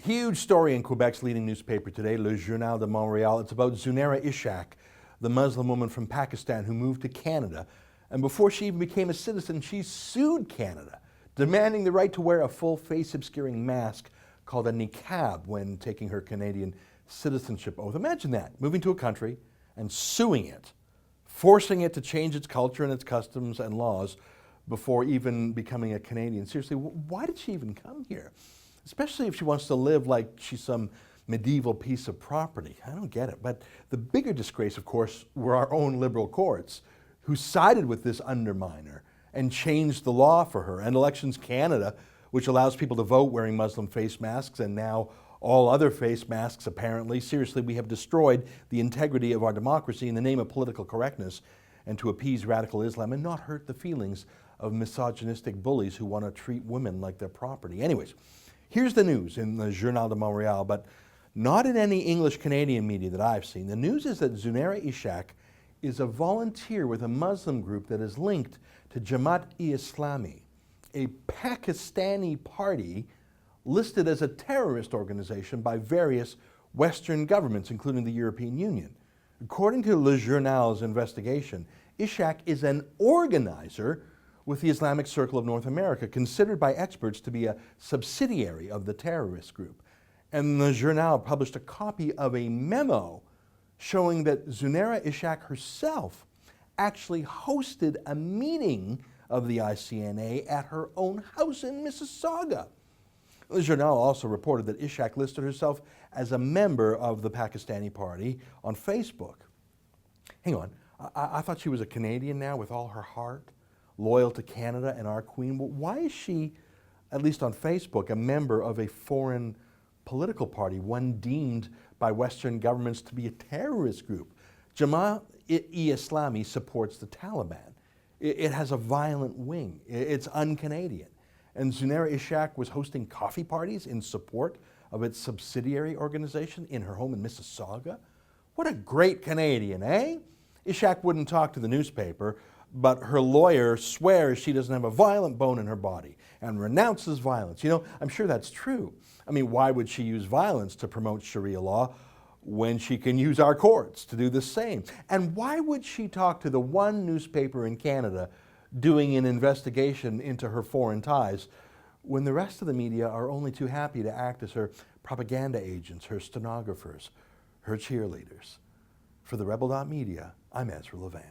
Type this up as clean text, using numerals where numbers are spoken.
Huge story in Quebec's leading newspaper today, Le Journal de Montréal. It's about Zunera Ishaq, the Muslim woman from Pakistan who moved to Canada. And before she even became a citizen, she sued Canada, demanding the right to wear a full face-obscuring mask called a Niqab when taking her Canadian citizenship oath. Imagine that, moving to a country and suing it, forcing it to change its culture and its customs and laws before even becoming a Canadian. Seriously, why did she even come here? Especially if she wants to live like she's some medieval piece of property. I don't get it. But the bigger disgrace, of course, were our own liberal courts, who sided with this underminer and changed the law for her. And Elections Canada, which allows people to vote wearing Muslim face masks, and now all other face masks, apparently. Seriously, we have destroyed the integrity of our democracy in the name of political correctness and to appease radical Islam and not hurt the feelings of misogynistic bullies who want to treat women like their property. Anyways, here's the news in the Journal de Montréal, but not in any English-Canadian media that I've seen. The news is that Zunera Ishaq is a volunteer with a Muslim group that is linked to Jamaat-e-Islami, a Pakistani party listed as a terrorist organization by various Western governments, including the European Union. According to Le Journal's investigation, Ishaq is an organizer with the Islamic Circle of North America, considered by experts to be a subsidiary of the terrorist group. And the Journal published a copy of a memo showing that Zunera Ishaq herself actually hosted a meeting of the ICNA at her own house in Mississauga. The Journal also reported that Ishaq listed herself as a member of the Pakistani party on Facebook. Hang on, I thought she was a Canadian now with all her heart, loyal to Canada and our Queen. Well, why is she, at least on Facebook, a member of a foreign political party, one deemed by Western governments to be a terrorist group? Jamaat-e-Islami supports the Taliban. It has a violent wing. It's un-Canadian. And Zunera Ishaq was hosting coffee parties in support of its subsidiary organization in her home in Mississauga. What a great Canadian, eh? Ishaq wouldn't talk to the newspaper, but her lawyer swears she doesn't have a violent bone in her body and renounces violence. You know, I'm sure that's true. I mean, why would she use violence to promote Sharia law when she can use our courts to do the same? And why would she talk to the one newspaper in Canada doing an investigation into her foreign ties when the rest of the media are only too happy to act as her propaganda agents, her stenographers, her cheerleaders? For TheRebel.media, I'm Ezra Levant.